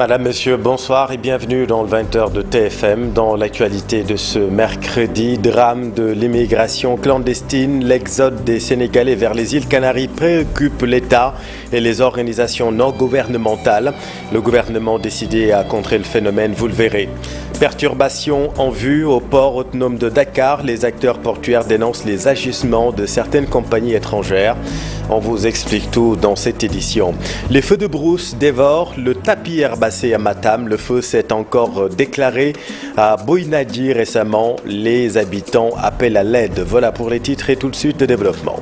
Madame, Monsieur, bonsoir et bienvenue dans le 20h de TFM. Dans l'actualité de ce mercredi, drame de l'immigration clandestine, l'exode des Sénégalais vers les îles Canaries préoccupe l'État et les organisations non gouvernementales. Le gouvernement décidé à contrer le phénomène, vous le verrez. Perturbations en vue au port autonome de Dakar. Les acteurs portuaires dénoncent les agissements de certaines compagnies étrangères. On vous explique tout dans cette édition. Les feux de brousse dévorent le tapis herbacé à Matam. Le feu s'est encore déclaré à Boinadi récemment. Les habitants appellent à l'aide. Voilà pour les titres et tout de suite le développement.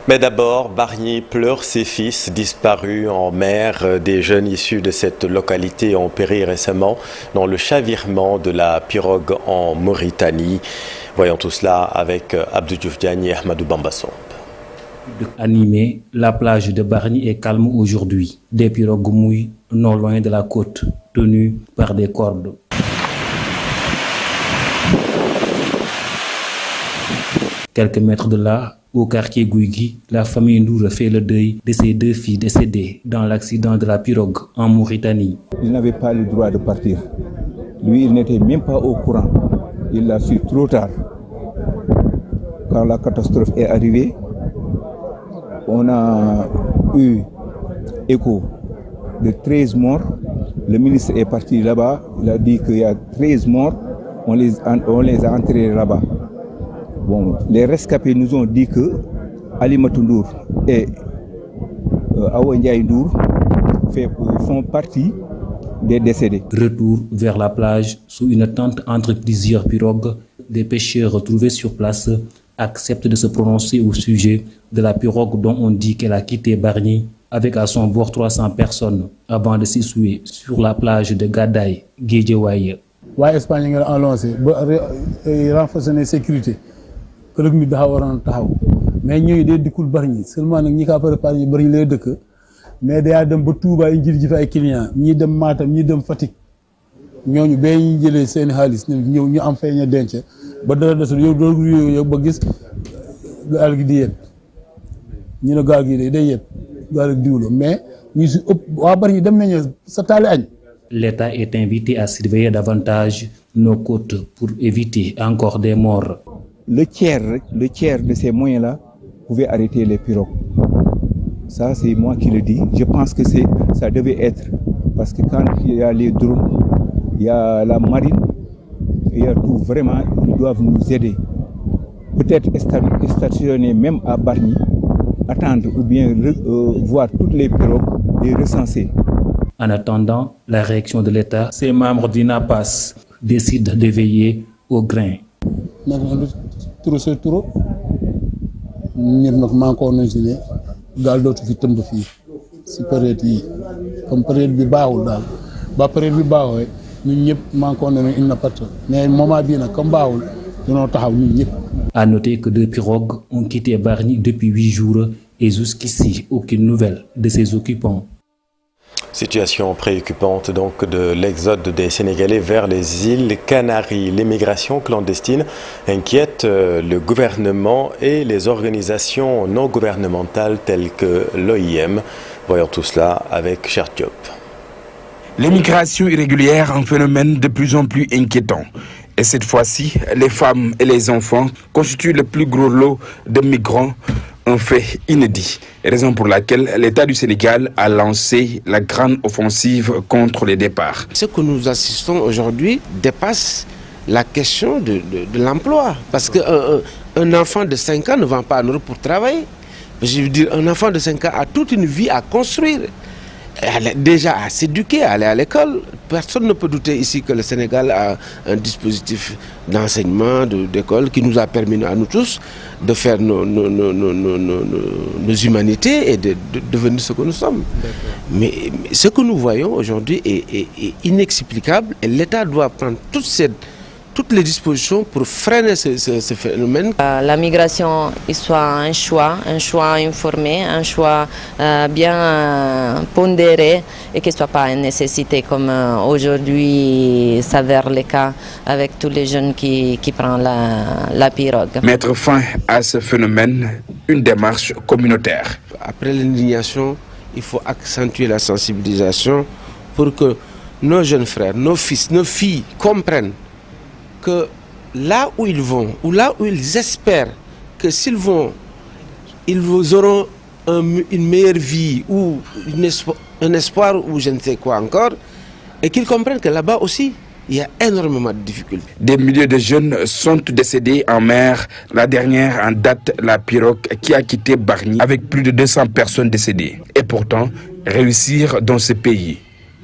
Mais d'abord, Bargny pleure ses fils disparus en mer. Des jeunes issus de cette localité ont péri récemment dans le chavirement de la pirogue en Mauritanie. Voyons tout cela avec Abdou Diouf Diagne et Ahmadou Bambasson. Animé, la plage de Bargny est calme aujourd'hui. Des pirogues mouillent non loin de la côte, tenues par des cordes. Quelques mètres de là, au quartier Guigui, la famille Ndour fait le deuil de ses deux filles décédées dans l'accident de la pirogue en Mauritanie. Il n'avait pas le droit de partir. Lui, il n'était même pas au courant. Il l'a su trop tard. Quand la catastrophe est arrivée, on a eu écho de 13 morts. Le ministre est parti là-bas. Il a dit qu'il y a 13 morts. On les a enterrés là-bas. Bon, les rescapés nous ont dit que Alimatou Ndour et Awa Ndiaye Ndour font partie des décédés. Retour vers la plage sous une tente entre plusieurs pirogues. Des pêcheurs retrouvés sur place acceptent de se prononcer au sujet de la pirogue dont on dit qu'elle a quitté Bargny avec à son bord 300 personnes avant de s'essouer sur la plage de Gadaye, Guédiawaye. Waa Espagne nga annoncé ba renforcer la sécurité. Këlëg mi dafa waroon taxaw mais ñooy dee dikkul Bargny seulement nag ñi kaa préparé ñu Bargny lay dëkk mais dayaa dem ba Touba yi jël ji fa ay clients ñii dem Matam ñii dem Fatick ñooñu bee ñu jëlee seen xaalis ñëw ñu am fay ña denc ba dara desul yow ba gis gaal gi di yëpp ñu ne gaal gi day yëpp gaal gi diwlo mais ñu si ëpp waa Bargny dem nañu sa taali añ. L'État est invité à surveiller davantage nos côtes pour éviter encore des morts. Le tiers de ces moyens-là pouvait arrêter les pirogues. Ça, c'est moi qui le dis. Je pense que ça devait être. Parce que quand il y a les drones, il y a la marine, il y a tout. Vraiment, ils doivent nous aider. Peut-être stationner même à Bargny, attendre ou bien voir toutes les pirogues et recenser. En attendant la réaction de l'État, ces membres d'INAPAS décident de veiller au grain. Turo c'est trop ñëpp nag manko nañ si ne gaal dootu fi tëmb fii si période yi comme période bi baaxul daal ba période bi baaxoo ñun ñëpp manko nañ il na pat mais moment bii nag comme baaxul dañoo taxaw ñun ñëpp. À noter que 2 pirogues ont quitté Bargny depuis 8 jours et jusqu'ici aucune nouvelle de ses occupants. Situation préoccupante donc de l'exode des Sénégalais vers les îles Canaries. L'immigration clandestine inquiète le gouvernement et les organisations non gouvernementales telles que l'OIM. Voyons tout cela avec Cher Diop. L'immigration irrégulière est un phénomène de plus en plus inquiétant. Et cette fois-ci, les femmes et les enfants constituent le plus gros lot de migrants. Un fait inédit, raison pour laquelle l'État du Sénégal a lancé la grande offensive contre les départs. Ce que nous assistons aujourd'hui dépasse la question de l'emploi. Parce qu'un enfant de 5 ans ne va pas en Europe pour travailler. Je veux dire, un enfant de 5 ans a toute une vie à construire. Déjà à s'éduquer, à aller à l'école. Personne ne peut douter ici que le Sénégal a un dispositif d'enseignement, d'école qui nous a permis à nous tous de faire nos humanités et de devenir ce que nous sommes. Mais ce que nous voyons aujourd'hui est inexplicable et l'État doit prendre toute cette toutes les dispositions pour freiner ce phénomène. La migration soit un choix informé, un choix bien pondéré et qu'il ne soit pas une nécessité comme aujourd'hui s'avère le cas avec tous les jeunes qui prennent la pirogue. Mettre fin à ce phénomène, une démarche communautaire. Après l'indignation, il faut accentuer la sensibilisation pour que nos jeunes frères, nos fils, nos filles comprennent que là où ils vont, ou là où ils espèrent que s'ils vont, ils auront une meilleure vie ou un espoir ou je ne sais quoi encore, et qu'ils comprennent que là-bas aussi, il y a énormément de difficultés. Des milliers de jeunes sont décédés en mer. La dernière en date, la pirogue qui a quitté Bargny avec plus de 200 personnes décédées. Et pourtant, réussir dans ce pays,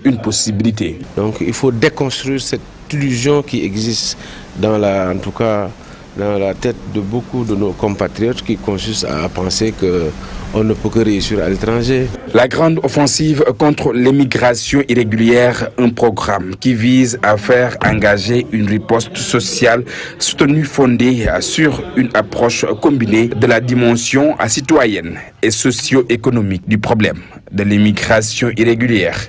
une possibilité. Donc il faut déconstruire cette illusion qui existe en tout cas dans la tête de beaucoup de nos compatriotes qui consiste à penser qu'on ne peut que réussir à l'étranger. La grande offensive contre l'immigration irrégulière, un programme qui vise à faire engager une riposte sociale soutenue fondée sur une approche combinée de la dimension citoyenne et socio-économique du problème de l'immigration irrégulière.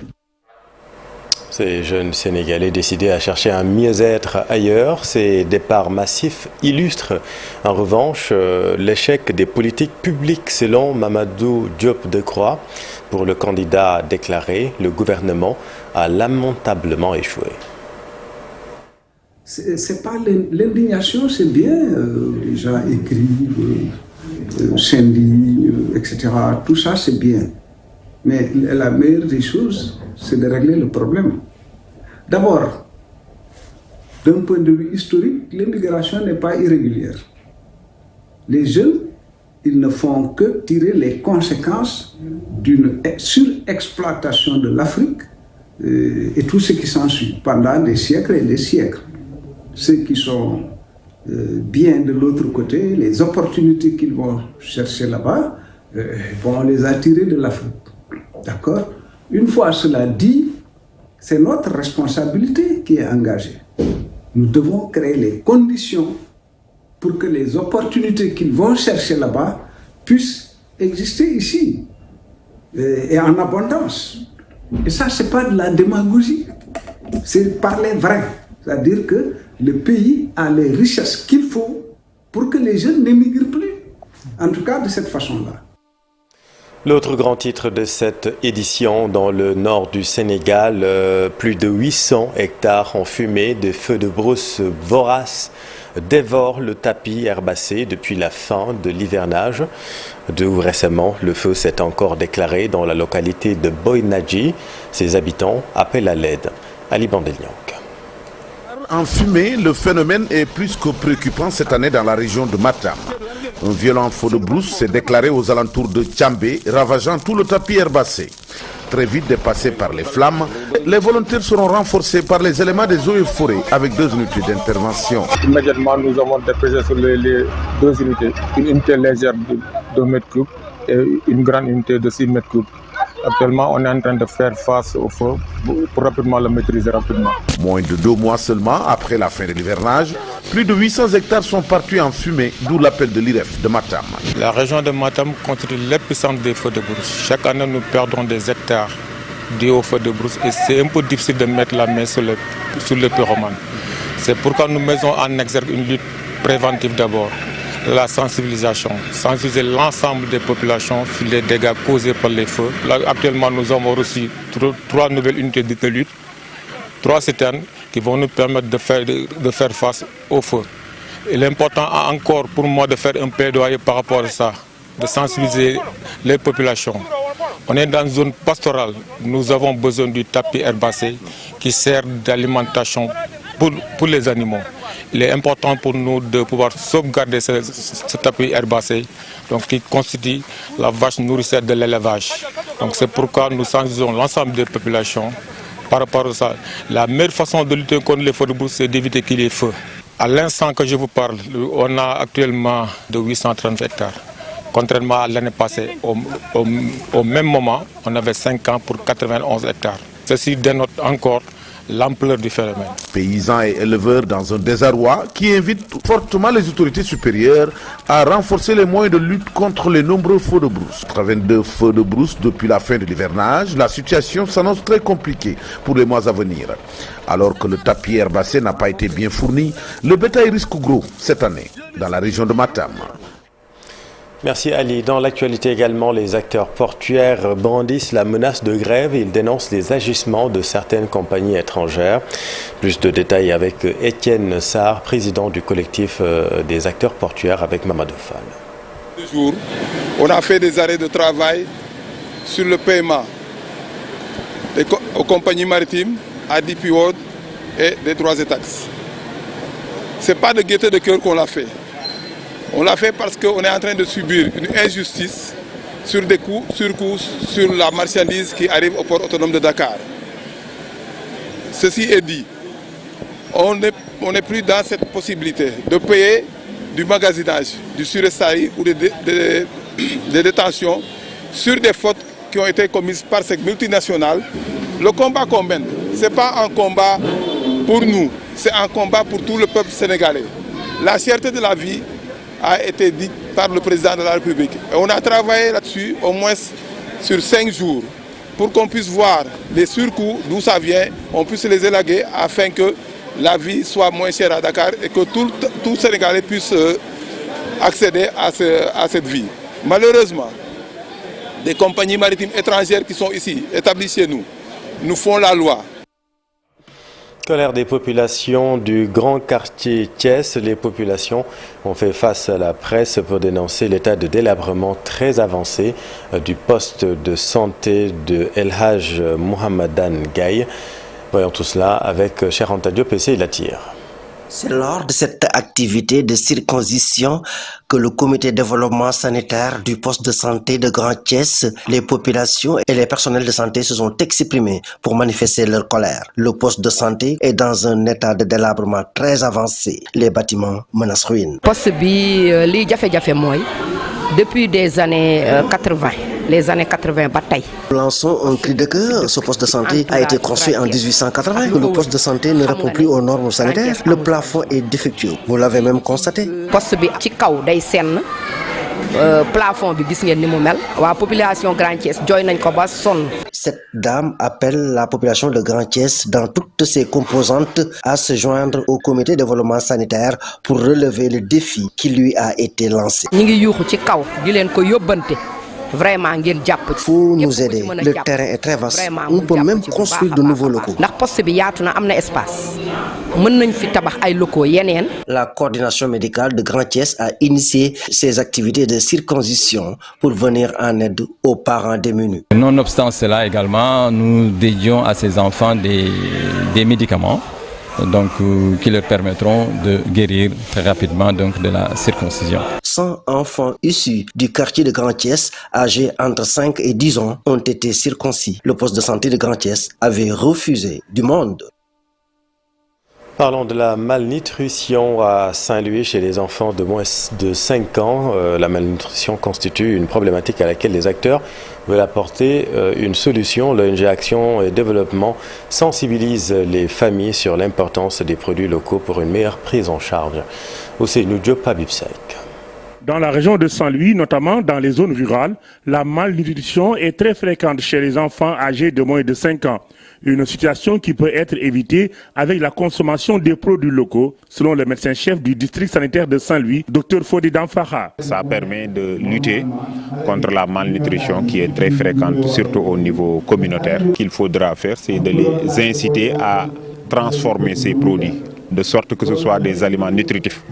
Ces jeunes Sénégalais décidés à chercher un mieux-être ailleurs, ces départs massifs illustrent en revanche l'échec des politiques publiques selon Mamadou Diop Decroix. Pour le candidat déclaré, le gouvernement a lamentablement échoué. C'est pas l'indignation, c'est bien, les gens écrivent, s'indignent, etc. Tout ça c'est bien. Mais la meilleure des choses, c'est de régler le problème. D'abord, d'un point de vue historique, l'immigration n'est pas irrégulière. Les jeunes, ils ne font que tirer les conséquences d'une surexploitation de l'Afrique et tout ce qui s'ensuit pendant des siècles et des siècles. Ceux qui sont bien de l'autre côté, les opportunités qu'ils vont chercher là-bas, vont les attirer de l'Afrique. D'accord? Une fois cela dit, c'est notre responsabilité qui est engagée. Nous devons créer les conditions pour que les opportunités qu'ils vont chercher là-bas puissent exister ici et en abondance. Et ça, ce n'est pas de la démagogie, c'est parler vrai. C'est-à-dire que le pays a les richesses qu'il faut pour que les jeunes n'émigrent plus. En tout cas, de cette façon-là. L'autre grand titre de cette édition, dans le nord du Sénégal, plus de 800 hectares en fumée, des feux de brousse voraces dévorent le tapis herbacé depuis la fin de l'hivernage. D'où récemment, le feu s'est encore déclaré dans la localité de Boynadji. Ses habitants appellent à l'aide. Ali Bandeliank. En fumée, le phénomène est plus que préoccupant cette année dans la région de Matam. Un violent feu de brousse s'est déclaré aux alentours de Tchambé, ravageant tout le tapis herbacé. Très vite dépassé par les flammes, les volontaires seront renforcés par les éléments des eaux et forêts avec 2 unités d'intervention. Immédiatement, nous avons dépêché sur les 2 unités, une unité légère de 2 mètres cubes et une grande unité de 6 mètres cubes. Actuellement, on est en train de faire face au feu pour rapidement le maîtriser rapidement. Moins de 2 mois seulement après la fin de l'hivernage, plus de 800 hectares sont partis en fumée, d'où l'appel de l'IREF de Matam. La région de Matam constitue l'épicentre des feux de brousse. Chaque année, nous perdons des hectares dus aux feux de brousse et c'est un peu difficile de mettre la main sur le pyromane. C'est pourquoi nous mettons en exergue une lutte préventive d'abord. La sensibilisation, sensibiliser l'ensemble des populations sur les dégâts causés par les feux. Là, actuellement, nous avons reçu 3 nouvelles unités de lutte, 3 citernes qui vont nous permettre de faire face au feu. Il est important encore pour moi de faire un plaidoyer par rapport à ça, de sensibiliser les populations. On est dans une zone pastorale, nous avons besoin du tapis herbacé qui sert d'alimentation pour les animaux. Il est important pour nous de pouvoir sauvegarder ce tapis herbacé donc, qui constitue la vache nourricière de l'élevage. Donc c'est pourquoi nous sensibilisons l'ensemble des populations par rapport à ça. La meilleure façon de lutter contre les feux de brousse, c'est d'éviter qu'il y ait feu. À l'instant que je vous parle, on a actuellement de 830 hectares. Contrairement à l'année passée, au même moment, on avait 5 ans pour 91 hectares. Ceci dénote encore l'ampleur du phénomène. Paysans et éleveurs dans un désarroi qui invite fortement les autorités supérieures à renforcer les moyens de lutte contre les nombreux feux de brousse. 82 feux de brousse depuis la fin de l'hivernage, la situation s'annonce très compliquée pour les mois à venir. Alors que le tapis herbacé n'a pas été bien fourni, le bétail risque gros cette année dans la région de Matam. Merci Ali. Dans l'actualité également, les acteurs portuaires brandissent la menace de grève et ils dénoncent les agissements de certaines compagnies étrangères. Plus de détails avec Étienne Sarr, président du collectif des acteurs portuaires avec Mamadou Fall. Ce jour, on a fait des arrêts de travail sur le paiement aux compagnies maritimes, à DP World et des droits et taxes. Ce n'est pas de gaieté de cœur qu'on l'a fait. On l'a fait parce qu'on est en train de subir une injustice sur des coûts, sur la marchandise qui arrive au port autonome de Dakar. Ceci est dit, on n'est plus dans cette possibilité de payer du magasinage, du surestaï ou des détentions sur des fautes qui ont été commises par ces multinationales. Le combat qu'on mène, ce n'est pas un combat pour nous, c'est un combat pour tout le peuple sénégalais. La cherté de la vie a été dite par le président de la République. Et on a travaillé là-dessus au moins sur 5 jours pour qu'on puisse voir les surcoûts, d'où ça vient, on puisse les élaguer afin que la vie soit moins chère à Dakar et que tout Sénégalais puisse accéder à cette vie. Malheureusement, des compagnies maritimes étrangères qui sont ici, établies chez nous font la loi. Colère des populations du grand quartier Thiès. Les populations ont fait face à la presse pour dénoncer l'état de délabrement très avancé du poste de santé de El Hadj Mohammedan Gaye. Voyons tout cela avec Cheikh Anta Diop et Seyla Tir. C'est lors de cette activité de circoncision que le comité de développement sanitaire du poste de santé de Grand Thiès, les populations et les personnels de santé se sont exprimés pour manifester leur colère. Le poste de santé est dans un état de délabrement très avancé. Les bâtiments menacent ruine. Poste bi li jafé-jafé moy depuis des années 80. Les années 80 bataille. Lançons un cri de cœur. Ce poste de santé a été construit en 1880. Le poste de santé ne répond plus aux normes sanitaires. Le plafond est défectueux. Vous l'avez même constaté. Poste bi ci kaw day senn plafond bi gis ngeen ni mu mel. Wa population Grand Thiès joy nañ ko ba sonn. Cette dame appelle la population de Grand Thiès dans toutes ses composantes à se joindre au comité de développement sanitaire pour relever le défi qui lui a été lancé. Ñi ngi yuuxu ci kaw di leen ko yóbbante. Vraiment, il faut nous aider. Le terrain est très vaste. On peut même construire de nouveaux locaux. La coordination médicale de Grand Thiès a initié ses activités de circoncision pour venir en aide aux parents démunis. Nonobstant cela également, nous dédions à ces enfants des médicaments qui leur permettront de guérir très rapidement de la circoncision. 100 enfants issus du quartier de Grand Thiès, âgés entre 5 et 10 ans, ont été circoncis. Le poste de santé de Grand Thiès avait refusé du monde. Parlons de la malnutrition à Saint-Louis chez les enfants de moins de 5 ans. La malnutrition constitue une problématique à laquelle les acteurs veulent apporter une solution. L'ONG Action et Développement sensibilise les familles sur l'importance des produits locaux pour une meilleure prise en charge. Ousseynou Diop, Habib Saïk. Dans la région de Saint-Louis, notamment dans les zones rurales, la malnutrition est très fréquente chez les enfants âgés de moins de 5 ans. Une situation qui peut être évitée avec la consommation des produits locaux, selon le médecin-chef du district sanitaire de Saint-Louis, Dr Fodi Damfara. Ça permet de lutter contre la malnutrition qui est très fréquente, surtout au niveau communautaire. Ce qu'il faudra faire, c'est de les inciter à transformer ces produits, de sorte que ce soit des aliments nutritifs.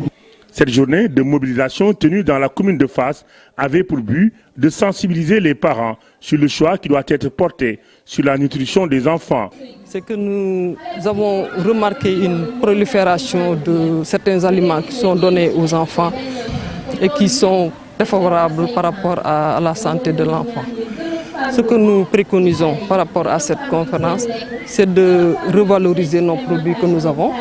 Cette journée de mobilisation tenue dans la commune de Fass avait pour but de sensibiliser les parents sur le choix qui doit être porté sur la nutrition des enfants. C'est que nous avons remarqué une prolifération de certains aliments qui sont donnés aux enfants et qui sont défavorables par rapport à la santé de l'enfant. Ce que nous préconisons par rapport à cette conférence, c'est de revaloriser nos produits que nous avons.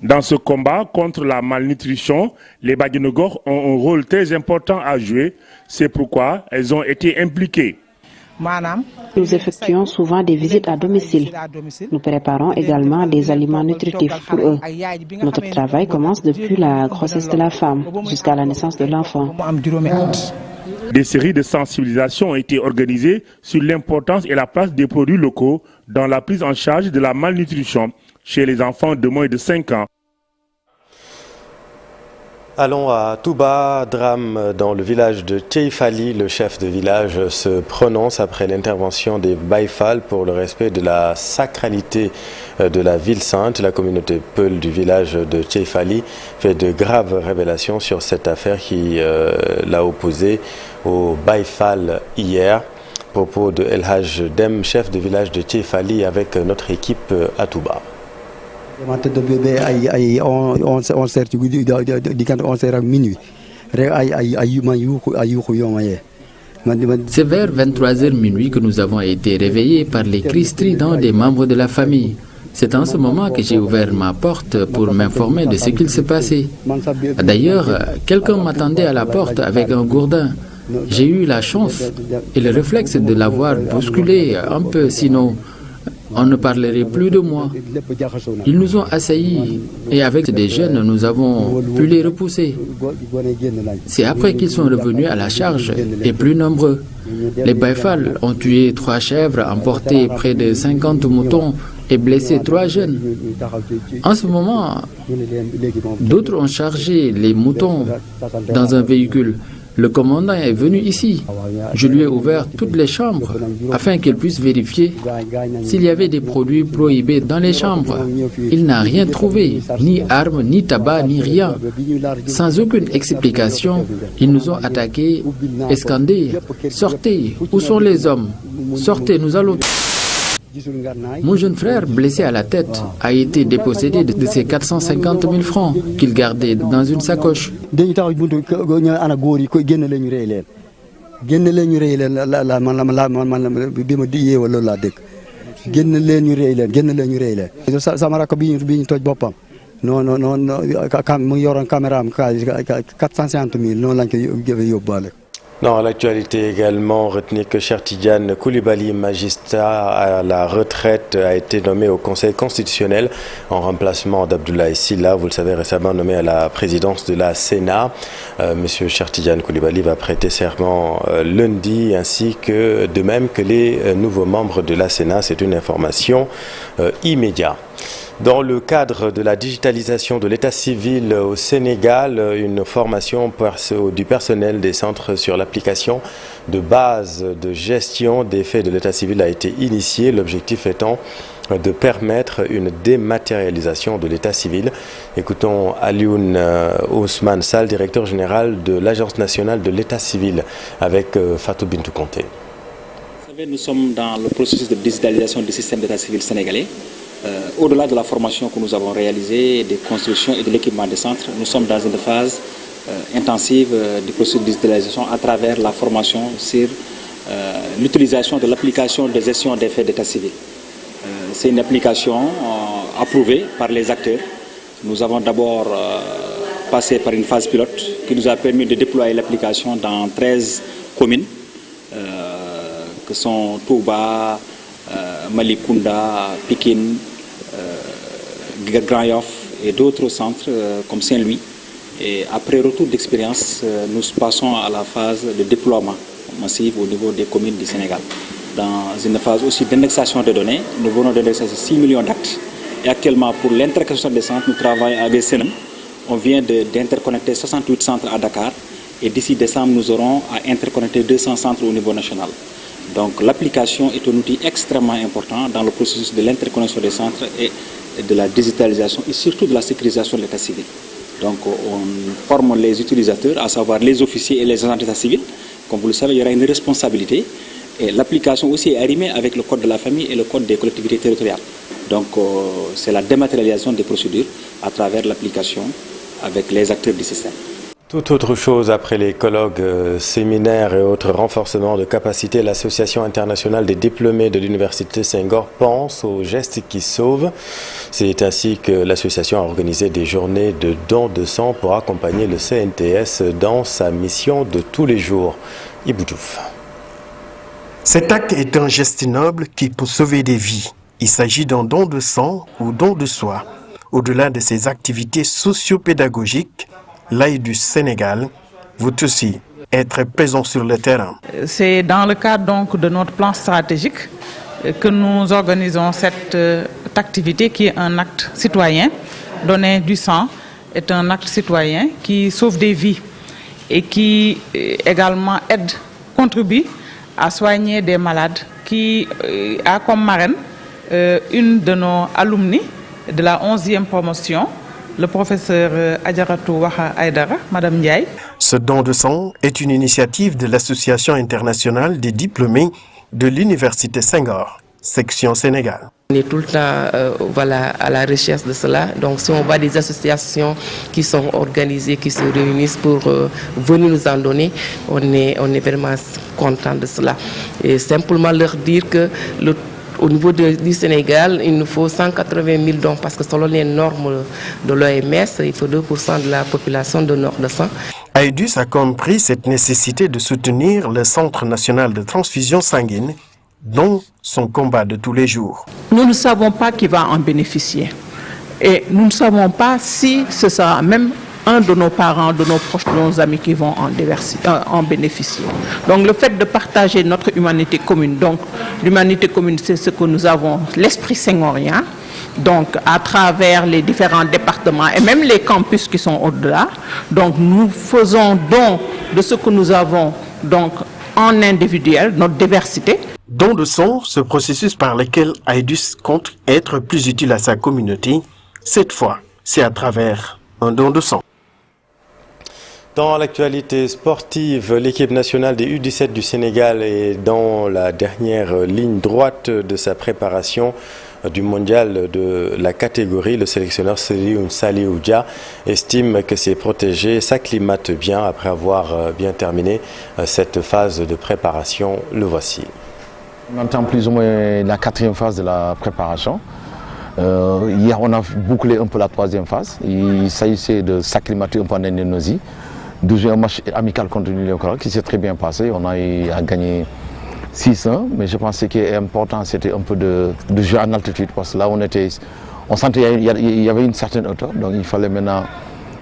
Dans ce combat contre la malnutrition, les Badinogor ont un rôle très important à jouer. C'est pourquoi elles ont été impliquées. Nous effectuons souvent des visites à domicile. Nous préparons également des aliments nutritifs pour eux. Notre travail commence depuis la grossesse de la femme jusqu'à la naissance de l'enfant. Des séries de sensibilisation ont été organisées sur l'importance et la place des produits locaux dans la prise en charge de la malnutrition chez les enfants de moins de 5 ans. Allons à Touba, drame dans le village de Tcheifali. Le chef de village se prononce après l'intervention des Baïfal pour le respect de la sacralité de la ville sainte. La communauté Peul du village de Tcheifali fait de graves révélations sur cette affaire qui l'a opposé au Baïfal hier. Propos de El Haj Dem, chef de village de Tcheifali, avec notre équipe à Touba. C'est vers 23h minuit que nous avons été réveillés par les cris stridents des membres de la famille. C'est en ce moment que j'ai ouvert ma porte pour m'informer de ce qu'il se passait. D'ailleurs, quelqu'un m'attendait à la porte avec un gourdin. J'ai eu la chance et le réflexe de l'avoir bousculé un peu, sinon on ne parlerait plus de moi. Ils nous ont assaillis et avec des jeunes, nous avons pu les repousser. C'est après qu'ils sont revenus à la charge et plus nombreux. Les Baïfal ont tué 3 chèvres, emporté près de 50 moutons et blessé 3 jeunes. En ce moment, d'autres ont chargé les moutons dans un véhicule. Le commandant est venu ici. Je lui ai ouvert toutes les chambres afin qu'il puisse vérifier s'il y avait des produits prohibés dans les chambres. Il n'a rien trouvé, ni armes, ni tabac, ni rien. Sans aucune explication, ils nous ont attaqués et scandé « Sortez, où sont les hommes? Sortez, nous allons... » Mon jeune frère, blessé à la tête, a été dépossédé de ses 450 000 francs qu'il gardait dans une sacoche. Dans l'actualité également, retenez que Cheikh Tidiane Koulibaly, magistrat à la retraite, a été nommé au Conseil constitutionnel en remplacement d'Abdoulaye Sylla. Vous le savez, récemment nommé à la présidence de la Sénat. Monsieur Cheikh Tidiane Koulibaly va prêter serment lundi, ainsi que de même que les nouveaux membres de la Sénat. C'est une information immédiate. Dans le cadre de la digitalisation de l'état civil au Sénégal, une formation du personnel des centres sur l'application de base de gestion des faits de l'état civil a été initiée. L'objectif étant de permettre une dématérialisation de l'état civil. Écoutons Alioune Ousmane Sall, directeur général de l'Agence nationale de l'état civil, avec Fatou Bintou Conté. Vous savez, nous sommes dans le processus de digitalisation du système d'état civil sénégalais. Au-delà de la formation que nous avons réalisée, des constructions et de l'équipement des centres, nous sommes dans une phase intensive du processus de digitalisation à travers la formation sur l'utilisation de l'application de gestion des faits d'état civil. C'est une application approuvée par les acteurs. Nous avons d'abord passé par une phase pilote qui nous a permis de déployer l'application dans 13 communes que sont Touba, Malikunda, Pikine, Grand Yoff et d'autres centres comme Saint-Louis. Et après retour d'expérience, nous passons à la phase de déploiement massif au niveau des communes du Sénégal. Dans une phase aussi d'indexation de données, nous venons d'indexer 6 millions d'actes. Et actuellement, pour l'interconnexion des centres, nous travaillons avec Senem. On vient d'interconnecter 68 centres à Dakar. Et d'ici décembre, nous aurons à interconnecter 200 centres au niveau national. Donc l'application est un outil extrêmement important dans le processus de l'interconnexion des centres et de la digitalisation et surtout de la sécurisation de l'état civil. Donc on forme les utilisateurs, à savoir les officiers et les agents d'état civil. Comme vous le savez, il y aura une responsabilité et l'application aussi est arrimée avec le code de la famille et le code des collectivités territoriales. Donc c'est la dématérialisation des procédures à travers l'application avec les acteurs du système. Toute autre chose après les colloques, séminaires et autres renforcements de capacité, l'Association internationale des diplômés de l'Université Senghor pense aux gestes qui sauvent. C'est ainsi que l'association a organisé des journées de dons de sang pour accompagner le CNTS dans sa mission de tous les jours. Ibou Diouf. Cet acte est un geste noble qui peut sauver des vies. Il s'agit d'un don de sang ou don de soi. Au-delà de ses activités socio-pédagogiques, l'AIDUS du Sénégal veut aussi être présent sur le terrain. C'est dans le cadre donc de notre plan stratégique que nous organisons cette activité qui est un acte citoyen. Donner du sang est un acte citoyen qui sauve des vies et qui également aide, contribue à soigner des malades, qui a comme marraine une de nos alumni de la 11e promotion, le professeur Adjaratou Waha Aïdara, Madame Ndiaye. Ce don de sang est une initiative de l'Association internationale des diplômés de l'Université Senghor, section Sénégal. On est tout le temps à la recherche de cela. Donc si on voit des associations qui sont organisées, qui se réunissent pour venir nous en donner, on est vraiment content de cela. Et simplement leur dire que au niveau du Sénégal, il nous faut 180 000 dons parce que selon les normes de l'OMS, il faut 2% de la population donneur de sang. AIDUS a compris cette nécessité de soutenir le Centre national de transfusion sanguine dans son combat de tous les jours. Nous ne savons pas qui va en bénéficier. Et nous ne savons pas si ce sera même un de nos parents, de nos proches, de nos amis qui vont en bénéficier. Donc le fait de partager notre humanité commune, donc l'humanité commune c'est ce que nous avons, l'esprit senghorien, donc à travers les différents départements et même les campus qui sont au-delà. Donc nous faisons don de ce que nous avons donc en individuel, notre diversité. Don de sang, ce processus par lequel AIDUS compte être plus utile à sa communauté, cette fois c'est à travers un don de sang. Dans l'actualité sportive, l'équipe nationale des U17 du Sénégal est dans la dernière ligne droite de sa préparation du mondial de la catégorie. Le sélectionneur Saliou Dia estime que ses protégés s'acclimatent bien après avoir bien terminé cette phase de préparation. Le voici. On entend plus ou moins la 4e phase de la préparation. Hier, on a bouclé un peu la 3e phase. Il s'agissait de s'acclimater un peu en Indonésie. De jouer un match amical contre l'Union Coréenne qui s'est très bien passé. On a gagné 6-1, mais je pense que ce qui est important, c'était un peu de jouer en altitude parce que là, on sentait qu'il y avait une certaine hauteur. Donc il fallait maintenant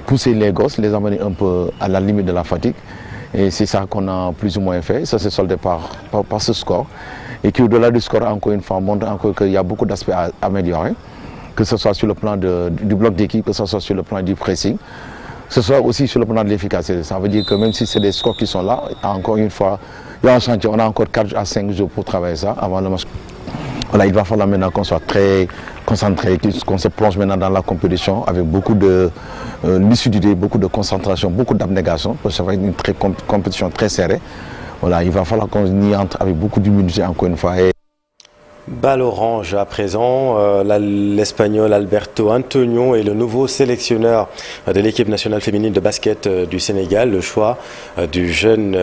pousser les gosses, les amener un peu à la limite de la fatigue. Et c'est ça qu'on a plus ou moins fait. Ça s'est soldé par ce score. Et qui, au-delà du score, encore une fois, montre encore qu'il y a beaucoup d'aspects à améliorer, que ce soit sur le plan du bloc d'équipe, que ce soit sur le plan du pressing, que ce soit aussi sur le plan de l'efficacité. Ça veut dire que même si c'est des scores qui sont là, encore une fois, il y a un chantier, on a encore 4 à 5 jours pour travailler ça avant le match. Voilà, il va falloir maintenant qu'on soit très concentré, qu'on se plonge maintenant dans la compétition avec beaucoup de lucidité, beaucoup de concentration, beaucoup d'abnégation, parce que ça va être une compétition très serrée. Voilà, il va falloir qu'on y entre avec beaucoup d'humilité encore une fois. Balle orange à présent, l'Espagnol Alberto Antonio est le nouveau sélectionneur de l'équipe nationale féminine de basket du Sénégal. Le choix du jeune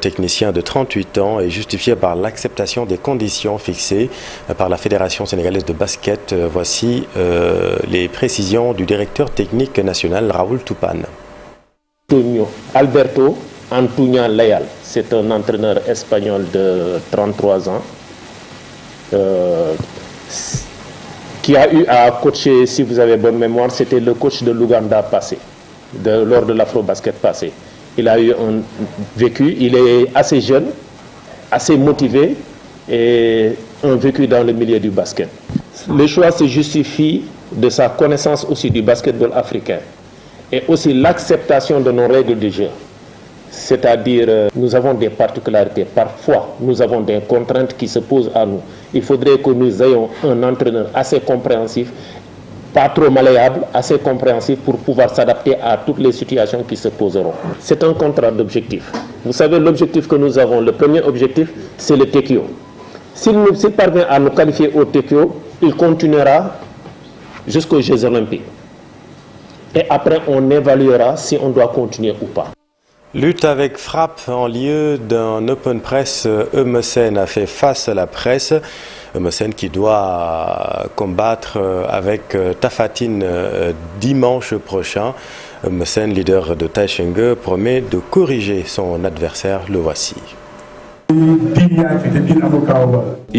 technicien de 38 ans est justifié par l'acceptation des conditions fixées par la Fédération sénégalaise de basket. Voici les précisions du directeur technique national Raoul Toupane. Alberto Antonio Leal, c'est un entraîneur espagnol de 33 ans. Qui a eu à coacher, si vous avez bonne mémoire, c'était le coach de l'Ouganda passé, lors de l'Afro-Basket passé. Il a eu un vécu, il est assez jeune, assez motivé et un vécu dans le milieu du basket. Le choix se justifie de sa connaissance aussi du basketball africain et aussi l'acceptation de nos règles de jeu. C'est-à-dire, nous avons des particularités. Parfois, nous avons des contraintes qui se posent à nous. Il faudrait que nous ayons un entraîneur assez compréhensif, pas trop malléable, assez compréhensif pour pouvoir s'adapter à toutes les situations qui se poseront. C'est un contrat d'objectifs. Vous savez, l'objectif que nous avons, le premier objectif, c'est le Tekio. S'il parvient à nous qualifier au Tekio, il continuera jusqu'aux Jeux Olympiques. Et après, on évaluera si on doit continuer ou pas. Lutte avec frappe en lieu d'un open press. Eumesen a fait face à la presse. Eumesen qui doit combattre avec Tafatine dimanche prochain. Eumesen, leader de Taïchenge, promet de corriger son adversaire. Le voici. Il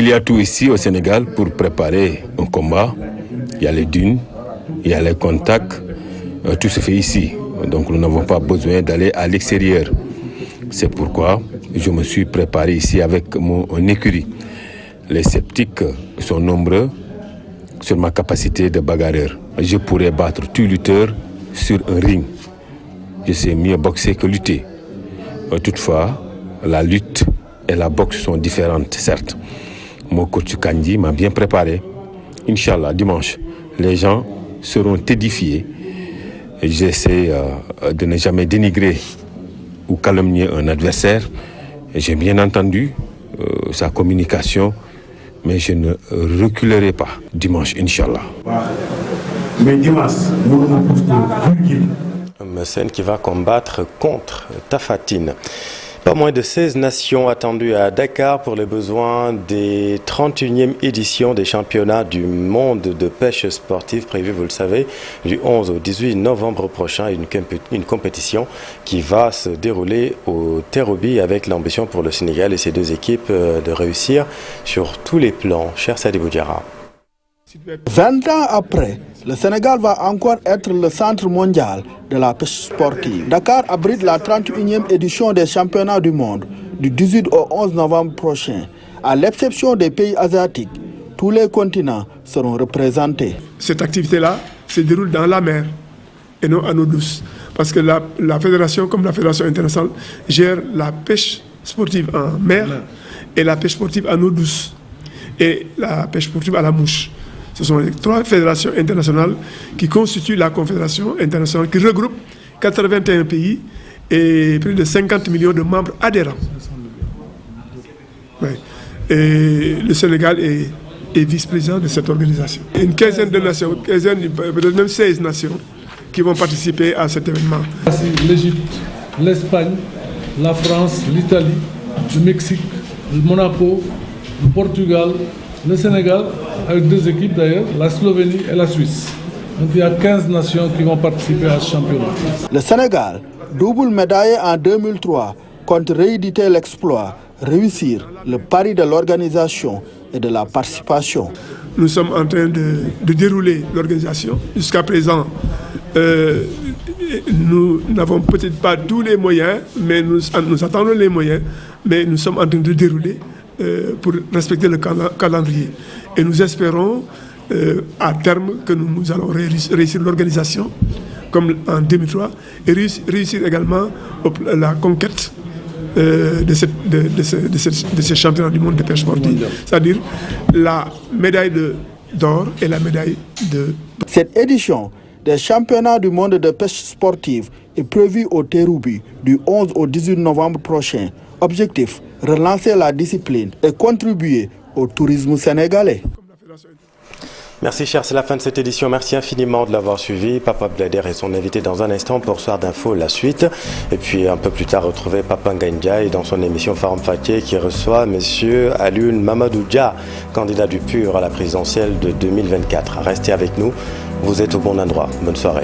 y a tout ici au Sénégal pour préparer un combat. Il y a les dunes, il y a les contacts, tout se fait ici. Donc nous n'avons pas besoin d'aller à l'extérieur. C'est pourquoi je me suis préparé ici avec mon écurie. Les sceptiques sont nombreux sur ma capacité de bagarreur. Je pourrais battre tout lutteur sur un ring. Je sais mieux boxer que lutter. Toutefois, la lutte et la boxe sont différentes, certes. Mon coach Kandji m'a bien préparé. Inch'Allah, dimanche, les gens seront édifiés. J'essaie de ne jamais dénigrer ou calomnier un adversaire. J'ai bien entendu sa communication, mais je ne reculerai pas dimanche, Inch'Allah. Mais dimanche, nous une scène qui va combattre contre Tafatine. Pas moins de 16 nations attendues à Dakar pour les besoins des 31e éditions des championnats du monde de pêche sportive prévue, vous le savez, du 11 au 18 novembre prochain. Une compétition qui va se dérouler au Terrobi avec l'ambition pour le Sénégal et ses deux équipes de réussir sur tous les plans. Cher Sadibou Diarra. 20 ans après, le Sénégal va encore être le centre mondial de la pêche sportive. Dakar abrite la 31e édition des championnats du monde du 18 au 11 novembre prochain. À l'exception des pays asiatiques, tous les continents seront représentés. Cette activité-là se déroule dans la mer et non à l'eau douce. Parce que la fédération, comme la fédération internationale, gère la pêche sportive en mer et la pêche sportive en eau douce et la pêche sportive à la mouche. Ce sont les trois fédérations internationales qui constituent la Confédération internationale qui regroupe 81 pays et plus de 50 millions de membres adhérents. Ouais. Et le Sénégal est vice-président de cette organisation. Une quinzaine de nations, peut-être même 16 nations qui vont participer à cet événement. L'Égypte, l'Espagne, la France, l'Italie, le Mexique, le Monaco, le Portugal, le Sénégal, avec deux équipes d'ailleurs, la Slovénie et la Suisse. Donc il y a 15 nations qui vont participer à ce championnat. Le Sénégal, double médaillé en 2003, compte rééditer l'exploit, réussir le pari de l'organisation et de la participation. Nous sommes en train de dérouler l'organisation. Jusqu'à présent, nous n'avons peut-être pas tous les moyens, mais nous attendons les moyens, mais nous sommes en train de dérouler pour respecter le calendrier. Et nous espérons à terme que nous allons réussir l'organisation, comme en 2003, et réussir également la conquête de ces championnats du monde de pêche sportive, c'est-à-dire la médaille d'or et la médaille de... Cette édition des championnats du monde de pêche sportive est prévue au Terrobi du 11 au 18 novembre prochain. Objectif, relancer la discipline et contribuer au tourisme sénégalais. Merci cher, c'est la fin de cette édition. Merci infiniment de l'avoir suivi. Papa Blader est son invité dans un instant pour Soir d'Info, la suite. Et puis un peu plus tard, retrouver Papa Ngagne dans son émission Faram Faké qui reçoit Monsieur Alioune Mamadou Dia, candidat du PUR à la présidentielle de 2024. Restez avec nous, vous êtes au bon endroit. Bonne soirée.